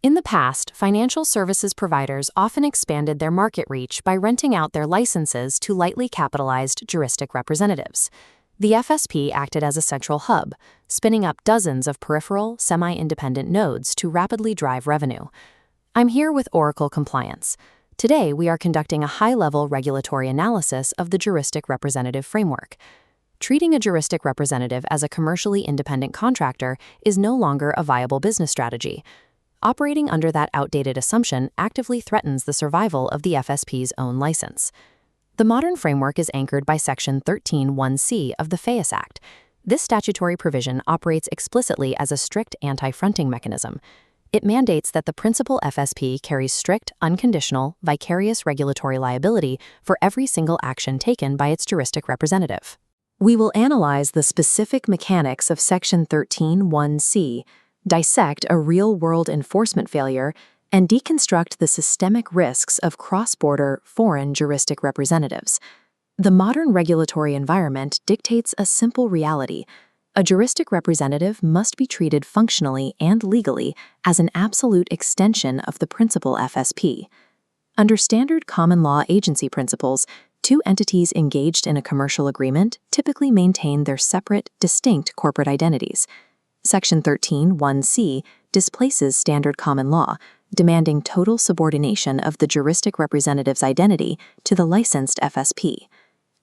In the past, financial services providers often expanded their market reach by renting out their licenses to lightly capitalized juristic representatives. The FSP acted as a central hub, spinning up dozens of peripheral, semi-independent nodes to rapidly drive revenue. I'm here with Oracle Compliance. Today, we are conducting a high-level regulatory analysis of the juristic representative framework. Treating a juristic representative as a commercially independent contractor is no longer a viable business strategy. Operating under that outdated assumption actively threatens the survival of the FSP's own license. The modern framework is anchored by Section 13(1)(c) of the FAIS Act. This statutory provision operates explicitly as a strict anti-fronting mechanism. It mandates that the principal FSP carries strict, unconditional, vicarious regulatory liability for every single action taken by its juristic representative. We will analyze the specific mechanics of Section 13(1)(c), dissect a real-world enforcement failure, and deconstruct the systemic risks of cross-border foreign juristic representatives. The modern regulatory environment dictates a simple reality. A juristic representative must be treated functionally and legally as an absolute extension of the principal FSP. Under standard common law agency principles, two entities engaged in a commercial agreement typically maintain their separate, distinct corporate identities. Section 13(1)(c) displaces standard common law, demanding total subordination of the juristic representative's identity to the licensed FSP.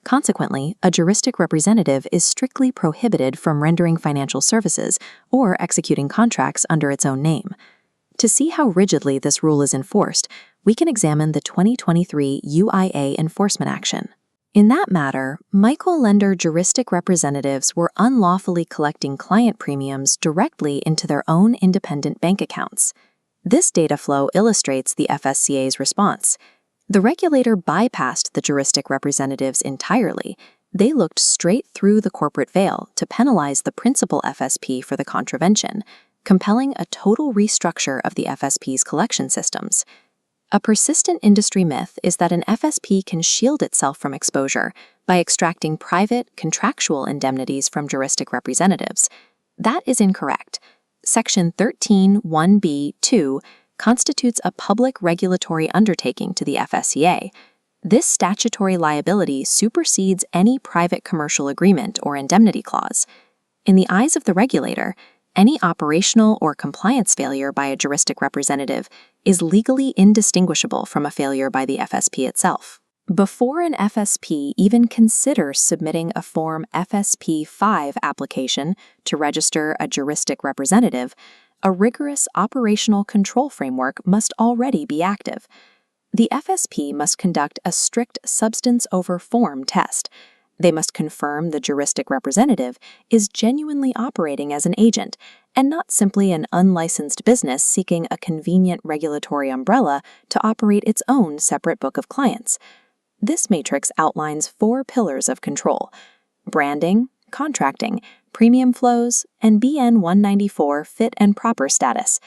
Consequently, a juristic representative is strictly prohibited from rendering financial services or executing contracts under its own name. To see how rigidly this rule is enforced, we can examine the 2023 UIA enforcement action. In that matter, micro-lender juristic representatives were unlawfully collecting client premiums directly into their own independent bank accounts. This data flow illustrates the FSCA's response. The regulator bypassed the juristic representatives entirely. They looked straight through the corporate veil to penalize the principal FSP for the contravention, compelling a total restructure of the FSP's collection systems. A persistent industry myth is that an FSP can shield itself from exposure by extracting private, contractual indemnities from juristic representatives. That is incorrect. Section 13(1)(b)(2) constitutes a public regulatory undertaking to the FSCA. This statutory liability supersedes any private commercial agreement or indemnity clause. In the eyes of the regulator, any operational or compliance failure by a juristic representative is legally indistinguishable from a failure by the FSP itself. Before an FSP even considers submitting a Form FSP-5 application to register a juristic representative, a rigorous operational control framework must already be active. The FSP must conduct a strict substance over form test. They must confirm the juristic representative is genuinely operating as an agent and not simply an unlicensed business seeking a convenient regulatory umbrella to operate its own separate book of clients. This matrix outlines 4 pillars of control: branding, contracting, premium flows, and BN 194 fit and proper status.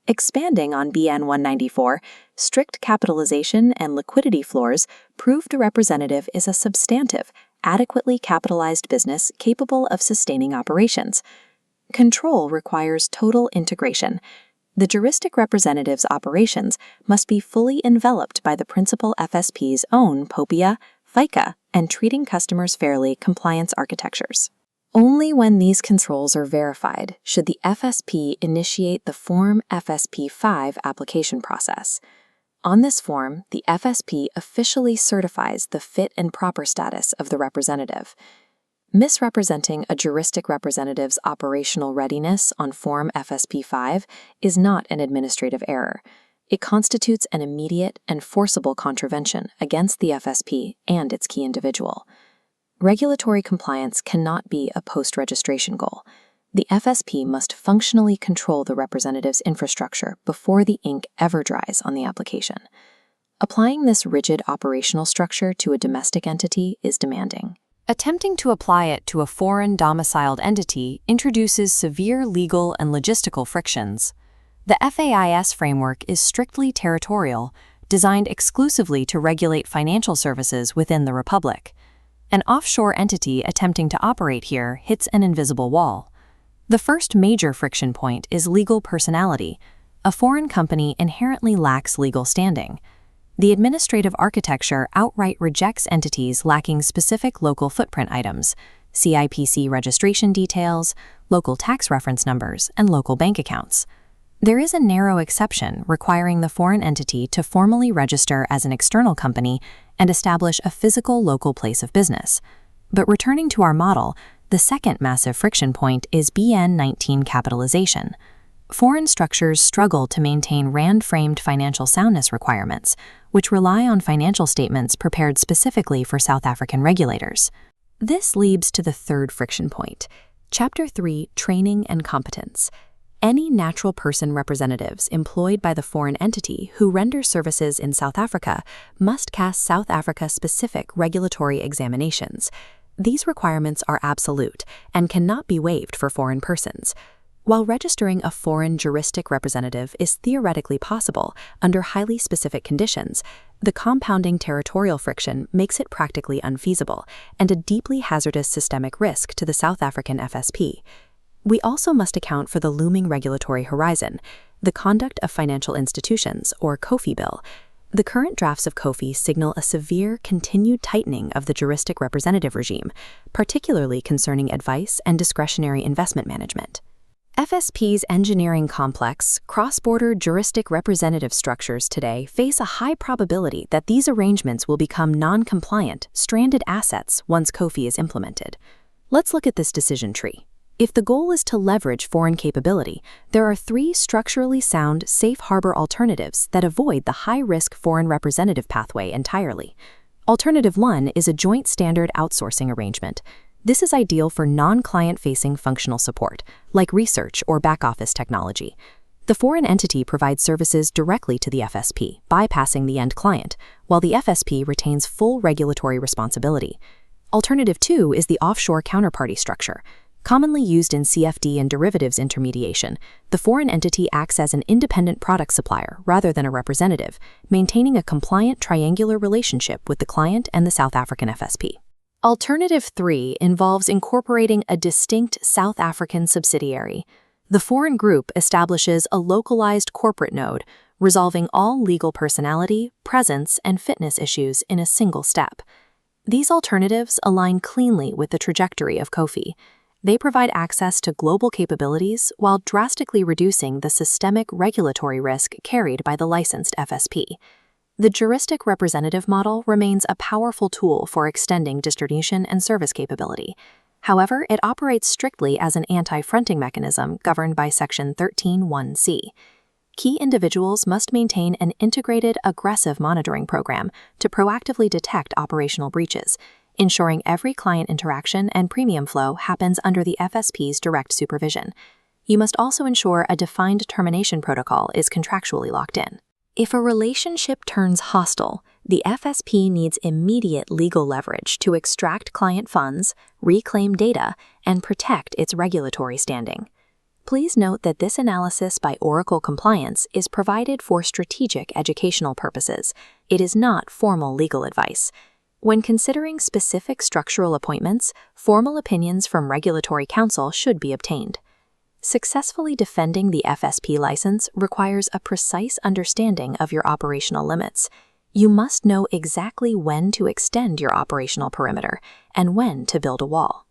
Expanding on BN 194, strict capitalization and liquidity floors prove the representative is a substantive, adequately capitalized business capable of sustaining operations. Control requires total integration. The juristic representative's operations must be fully enveloped by the principal FSP's own POPIA, FICA, and treating customers fairly compliance architectures. Only when these controls are verified should the FSP initiate the Form FSP-5 application process. On this form, the FSP officially certifies the fit and proper status of the representative. Misrepresenting a juristic representative's operational readiness on Form FSP-5 is not an administrative error. It constitutes an immediate and forcible contravention against the FSP and its key individual. Regulatory compliance cannot be a post-registration goal. The FSP must functionally control the representative's infrastructure before the ink ever dries on the application. Applying this rigid operational structure to a domestic entity is demanding. Attempting to apply it to a foreign domiciled entity introduces severe legal and logistical frictions. The FAIS framework is strictly territorial, designed exclusively to regulate financial services within the Republic. An offshore entity attempting to operate here hits an invisible wall. The first major friction point is legal personality. A foreign company inherently lacks legal standing. The administrative architecture outright rejects entities lacking specific local footprint items, CIPC registration details, local tax reference numbers, and local bank accounts. There is a narrow exception requiring the foreign entity to formally register as an external company and establish a physical local place of business. But returning to our model, the second massive friction point is BN19 capitalization. Foreign structures struggle to maintain RAND-framed financial soundness requirements, which rely on financial statements prepared specifically for South African regulators. This leads to the third friction point. Chapter 3, Training and Competence. Any natural person representatives employed by the foreign entity who render services in South Africa must pass South Africa-specific regulatory examinations. These requirements are absolute and cannot be waived for foreign persons. While registering a foreign juristic representative is theoretically possible under highly specific conditions, the compounding territorial friction makes it practically unfeasible and a deeply hazardous systemic risk to the South African FSP. We also must account for the looming regulatory horizon, the Conduct of Financial Institutions, or COFI bill. The current drafts of COFI signal a severe, continued tightening of the juristic representative regime, particularly concerning advice and discretionary investment management. FSP's engineering complex, cross-border juristic representative structures today face a high probability that these arrangements will become non-compliant, stranded assets once COFI is implemented. Let's look at this decision tree. If the goal is to leverage foreign capability, there are 3 structurally sound, safe harbor alternatives that avoid the high-risk foreign representative pathway entirely. Alternative 1 is a joint standard outsourcing arrangement. This is ideal for non-client-facing functional support, like research or back-office technology. The foreign entity provides services directly to the FSP, bypassing the end client, while the FSP retains full regulatory responsibility. Alternative 2 is the offshore counterparty structure. Commonly used in CFD and derivatives intermediation, the foreign entity acts as an independent product supplier rather than a representative, maintaining a compliant triangular relationship with the client and the South African FSP. Alternative 3 involves incorporating a distinct South African subsidiary. The foreign group establishes a localized corporate node, resolving all legal personality, presence, and fitness issues in a single step. These alternatives align cleanly with the trajectory of COFI. They provide access to global capabilities while drastically reducing the systemic regulatory risk carried by the licensed FSP. The juristic representative model remains a powerful tool for extending distribution and service capability. However, it operates strictly as an anti-fronting mechanism governed by Section 13(1)(c). Key individuals must maintain an integrated, aggressive monitoring program to proactively detect operational breaches, ensuring every client interaction and premium flow happens under the FSP's direct supervision. You must also ensure a defined termination protocol is contractually locked in. If a relationship turns hostile, the FSP needs immediate legal leverage to extract client funds, reclaim data, and protect its regulatory standing. Please note that this analysis by Oracle Compliance is provided for strategic educational purposes. It is not formal legal advice. When considering specific structural appointments, formal opinions from regulatory counsel should be obtained. Successfully defending the FSP license requires a precise understanding of your operational limits. You must know exactly when to extend your operational perimeter and when to build a wall.